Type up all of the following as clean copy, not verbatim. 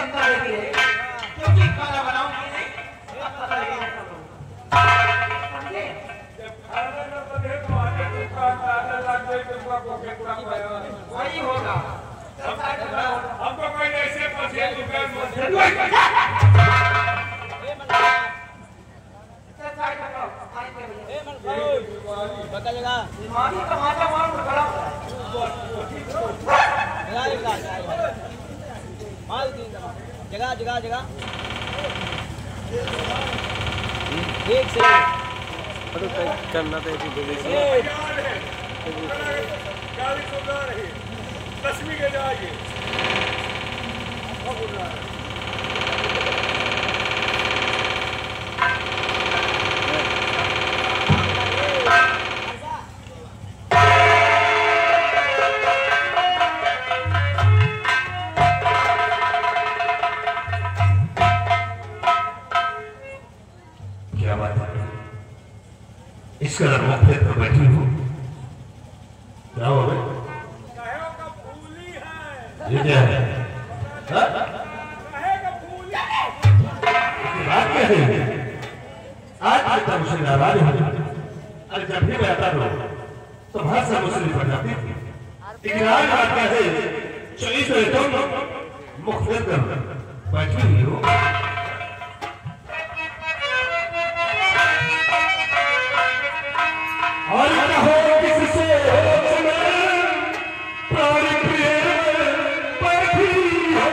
चिंता रहती है क्योंकि खाना बनाऊंगी नहीं पता लगेगा सब लोग समझे वही होगा हमको कोई ऐसे जगह जगह जगह एक से करना था गाड़ी सुधा रही लक्ष्मी के जाइए इसका मौके पर बैठी हूँ क्या हो गया ये क्या है बात क्या है आज तक मुझसे नाराज हो अरे जब भी मैं आता हूँ तो भाषा मुझसे निपट जाती थी लेकिन आज बात क्या है चलिए तो मुख्तलिफ बैठी हुई हो और कहो किससे प्राणी प्रिय बैठी हो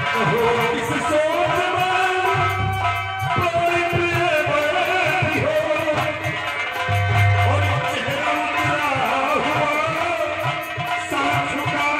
कहो किससे प्राणी प्रिय बैठी हो और चेहरा उतरा हुआ साथ झुकाए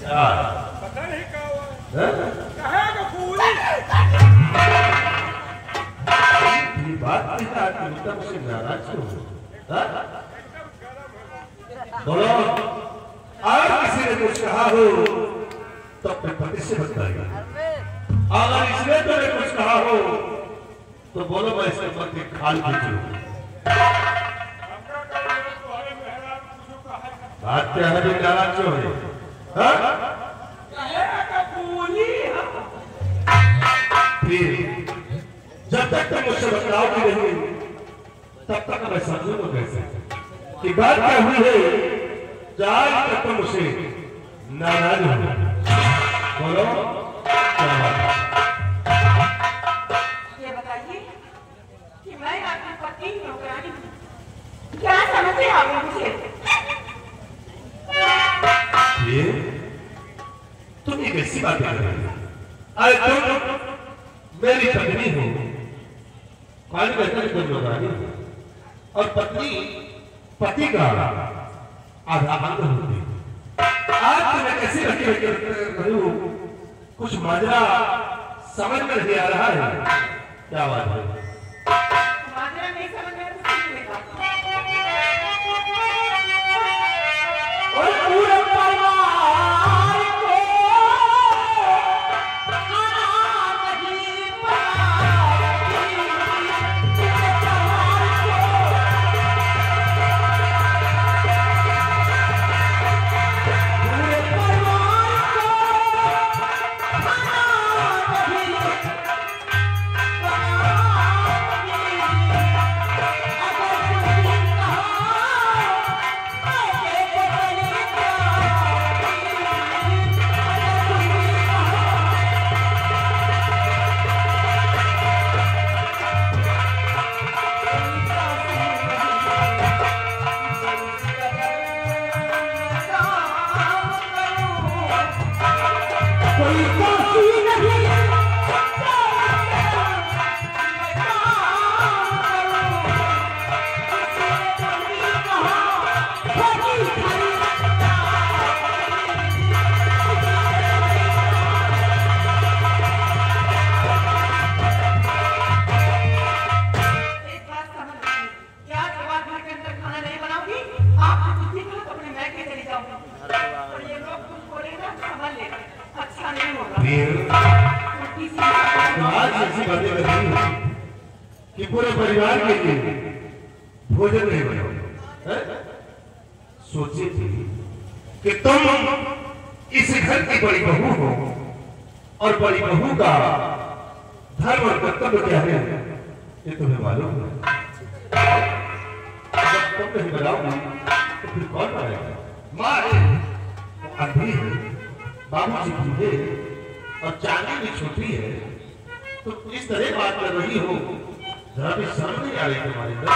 पता नहीं बात से नाराज क्यों बोलो अगर किसी ने कुछ कहा हो तो अपने पति से बताइए अगर इसने तुमने कुछ कहा हो तो बोलो मैं इसके पति की खाल खींचू बात क्या है जो नाराज क्यों है फिर जब तक तुम मुझसे बतलाओ की नहीं तब तक मैं समझूंगा कैसे कि बात क्या हुई है आज तक तुम मुझसे नाराज हो बोलो क्या बात ये बताइए कि मैं आपकी पत्नी नौकरानी क्या समझे आप मुझे ये तुम ये कैसी बात कर रही हो अरे तुम मेरी पत्नी हो कौन कहता है तुम नौकरानी हो और पत्नी पति का आधा अंग होती आज तुम्हें कैसी रही हूँ कुछ माजरा समझ में नहीं आ रहा है क्या बात है माजरा नहीं समझ में और पूरा परिवार को Ah! कि पूरे परिवार के लिए भोजन नहीं बनाओ। सोची थी कि तुम इस घर की बड़ी बहू हो और बड़ी बहू का धर्म और कर्तव्य क्या है ये तुम्हें मालूम है। जब तुम नहीं बनाओगी तो फिर कौन बनाएगा? माँ अंधी है, बाबूजी बूढ़े और चांदी भी छोटी है, तो इस तरह बात कर रही हो, जरा भी शर्म नहीं आ रही तुम्हारे अंदर?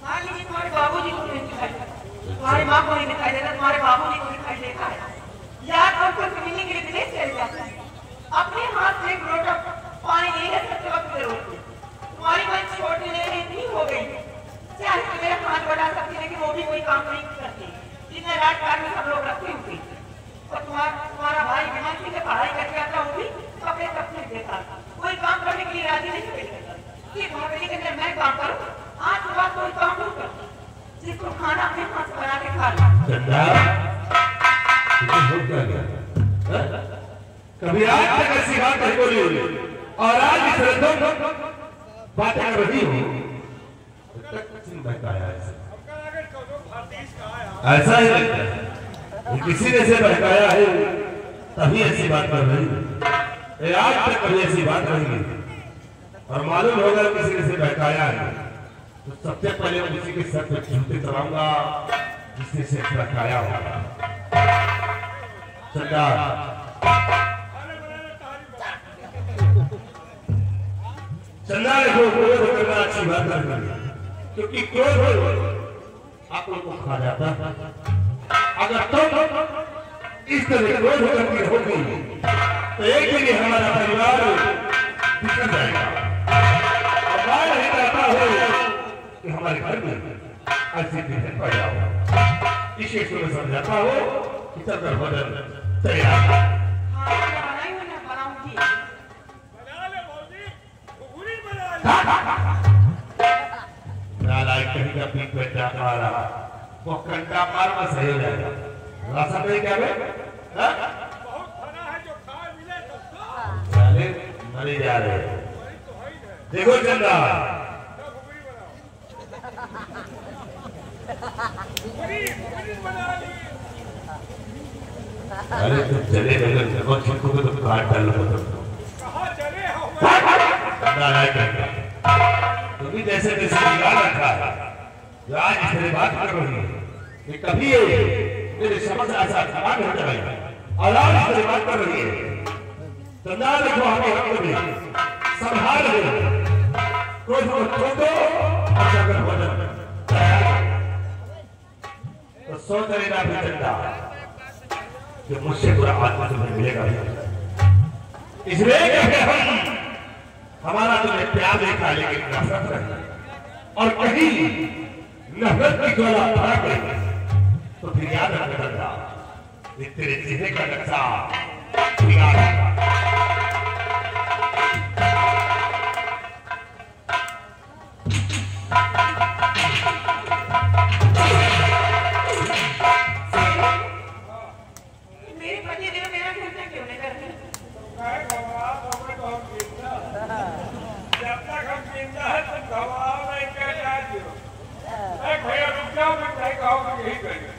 मान लीजिए तुम्हारे बाबूजी को नहीं दिखाई देता, तुम्हारी माँ को नहीं दिखाई देता, तुम्हारे बाबूजी को दिखाई देता है, याद हमको मिलने के लिए विदेश चले जाते हैं, अपने हाथ से एक लोटा पानी नहीं ले सकते वक्त जरूरत है। तुम्हारी माँ छोटी नहीं हो गई, चाहे तो मेरा हाथ बढ़ा सकती है, लेकिन वो भी कोई काम नहीं करती, जितने रात काट में सब लोग रखते होते। और तुम्हारा भाई विमान सिंह से पढ़ाई करके आता, वो भी कपड़े कपड़े देता, कोई काम करने के लिए राजी नहीं करता कि भाभी के अंदर मैं काम करूं, आज के बाद कोई काम नहीं करता, जिसको खाना अपने हाथ से बना के खा लो। चंदा, तुझे हो क्या गया? कभी आज तक ऐसी बात नहीं बोली होगी और आज इस तरह बातें कर रही हो, बहकाया ऐसा ही लगता है किसी ने से बहकाया है, तभी ऐसी बात कर रही है। आज तक कभी ऐसी बात नहीं और मालूम होगा किसी ने से बहकाया है, तो सबसे पहले मैं किसी के सर पे जूते चलाऊंगा जिसने से बहकाया होगा। सरदार चंदा को क्रोध करना अच्छी बात नहीं, क्योंकि क्रोध आप लोग को खा जाता है। अगर तुम इस तरह क्रोध करती होगी तो एक दिन हमारा परिवार बिखर जाएगा। और मैं नहीं चाहता हूँ कि हमारे घर में ऐसी दिन पैदा हो। इस चीज को मैं समझाता हूँ कि चलकर भोजन तैयार कहीं का पीठ पे जाता आ रहा, वो कंटा मार में सही हो जाएगा। रास्ता पे क्या है? बहुत खाना है जो खा मिले तब साले मरे जा रहे। देखो चंदा, अरे तुम चले गए जब छिपको को तुम काट डालो कहाँ चले हो? तुम्हें जैसे जैसे बिगाड़ रखा है, जो आज इस तरह बात कर रही है कि कभी मेरे समझ ऐसा खराब हो जाएगा और आज इस तरह बात कर रही है। चंदा देखो हमें हक में संभाल लो, क्रोध को छोड़ो और जाकर भोजन तो सोच लेना भी चंदा कि मुझसे पूरा आत्मा तुम्हें मिलेगा। इसलिए हम हमारा तुम्हें प्यार देखा लेकिन नफरत रही और कहीं नफरत की ज्वाला भड़क गई तो फिर याद रखना तेरे चेहरे का नक्शा बिगाड़ देगा। मेरे पति देव मेरा घर क्यों नहीं करते? जब तक हम जिंदा है तो घबराओ नहीं, कह जाओ भैया रुक जाओ, मैं नहीं कहूँगा यही करेंगे।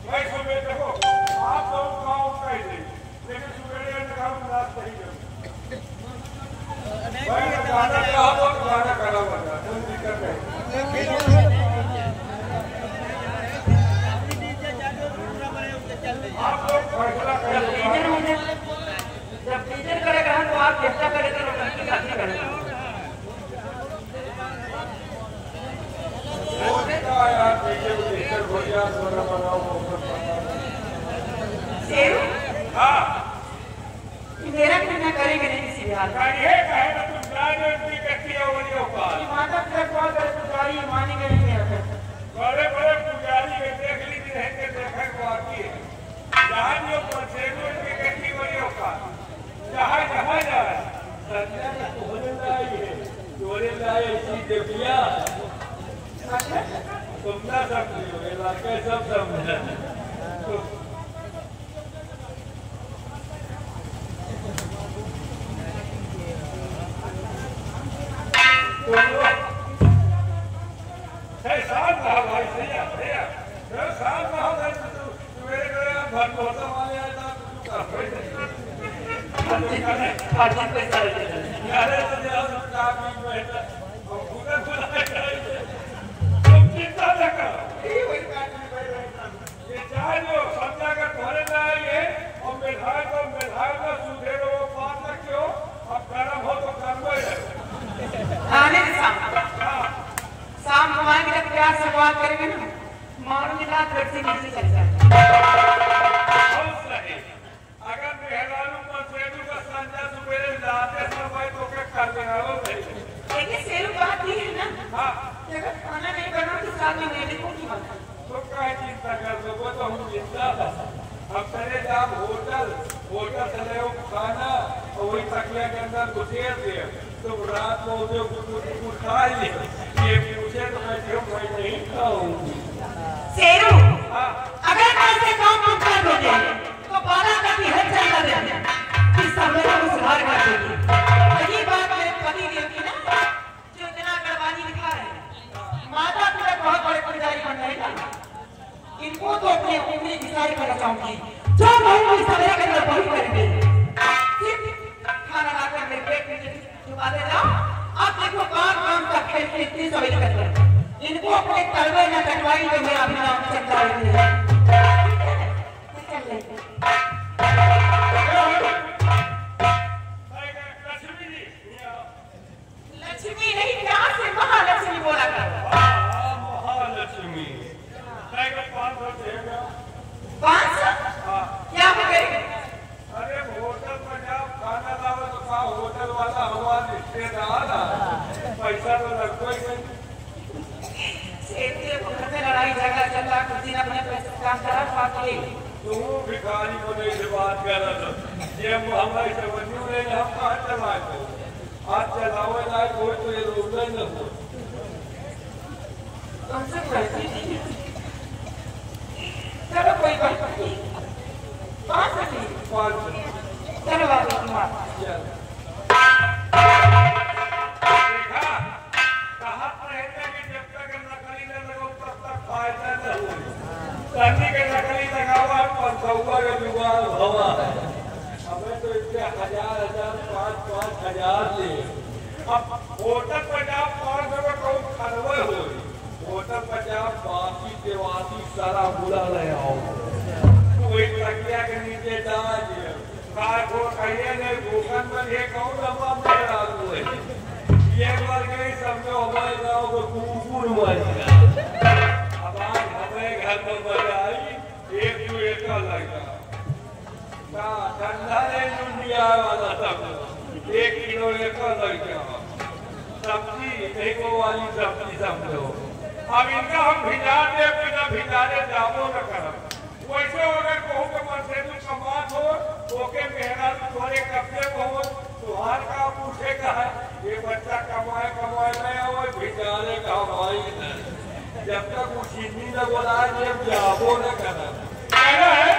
मैं सुबह देखो आप लोग गाँव कह देंगे, लेकिन सुबह ने कहा रात नहीं करूँगा। मैं गाना कहा तो गाना करा बता, कोई दिक्कत नहीं। आप लोग फैसला करें। जब टीचर करेगा तो आप चेष्टा करेंगे तो लड़की का नहीं करेगा। यार टीचर भैया सोना बनाओ तेरा कहना करेंगे नहीं किसी भी हाल में। ये कहे ना तुम जाने की कच्ची अवली औकात। माता पिता कॉल करे पुजारी मानेंगे नहीं मेरा। बड़े बड़े पुजारी के देख लीजिए रहेंगे देखने को आती है। जहाँ जो परसेंटों की कच्ची अवली औकात। जहाँ जहाँ जाए संध्या का तोड़े लाए इसी देविया। तुम ना समझो इलाके सब समझे। शाम को आएंगे तो प्यार से बात करेंगे ना, मारूंगी रात घर से नीचे चल जाए। अगर मेहरानों पर सेरू का संजा सुबह लाते समय तो क्या कर देना हो भाई? लेकिन सेरू बात ये है ना, हाँ, अगर खाना नहीं बना तो साथ में मेरे को क्यों बना? तो क्या चिंता कर दो? वो तो हम चिंता था। अब चले जाओ होटल चले हो खाना और वही तकिया के अंदर घुसेर दे तो रात को कुछ खा लिए। ये पूछे तो मैं क्यों भाई नहीं खाऊंगी। सेरू, अगर कल से काम तुम कर दोगे तो 12 का भी हद चल कर देंगे। इस समय को सुधार कर देगी। यही बात मेरे पति देव की ना, जो इतना गड़बानी दिखा रहे हैं। माता पिता बहुत बड़े पुजारी बन रहे हैं। इनको तो अपने उंगली घिसाई करना चाहूंगी। जो कहूंगी सवेरे के अंदर वही करेंगे। सिर्फ खाना लाकर मेरे पेट में चुका दे जाओ। अब देखो काम का खेल कितनी सवेरे कर रहे हैं। इनको अपने तलवे न कटवाई तो मेरा भी नाम चलता है। लक्ष्मी नहीं, प्यार से महालक्ष्मी बोला करो। महालक्ष्मी 500 क्या हो गए? अरे होटल पर जाओ खाना लाओ तो खा। होटल वाला हमारा रिश्तेदार पैसा तो लगता ही नहीं। घर में लड़ाई झगड़ा चल रहा, कुछ दिन अपने पैसे काम करा खाके। तुम भिखारी को नहीं से बात कर रहा था। ये हमारी समझ नहीं, हम कहाँ चलाए? आज चलावे लायक हो तो ये रोक नहीं न हो। तुमसे पैसे नहीं, चलो कोई बात नहीं। 500 चलो बाबू तुम्हारा। देखा कहा रहते कि जब तक नकली न लगाओ तब तक फायदा न हो। तन्नी के नकली लगावा 500 के जुगाड़ हवा है। हमें तो इसके 1000 5,000 ले। अब होटल पर जाओ 500 का कौन खरवे हो। होटल पर जाओ बाकी देवासी सारा बुला ले आओ। कोई तकिया के नीचे डाल दिया। कार को कहिए नहीं भूखन में ये कौन लंबा मेरा हुए। ये बार गई समझो हमारे गाँव को कुकुर मर गया। अब आज हमें घर में बजाई एक तो एक लगा। ठंडा नहीं दुनिया वाला सब 1 किलो एक लग गया। सब्जी देखो वाली सब्जी समझो। अब इनका हम भिजा दे बिना भिजाने जाबो न करब। वैसे अगर कहूँ के मन से तू कमात हो ओके मेहरा तुम्हारे कब्जे हो तुहार का पूछे का है। ये बच्चा कमाए नहीं हो भिजाने का भाई जब तक वो चीनी न बोला जब जाबो न करब। कहना है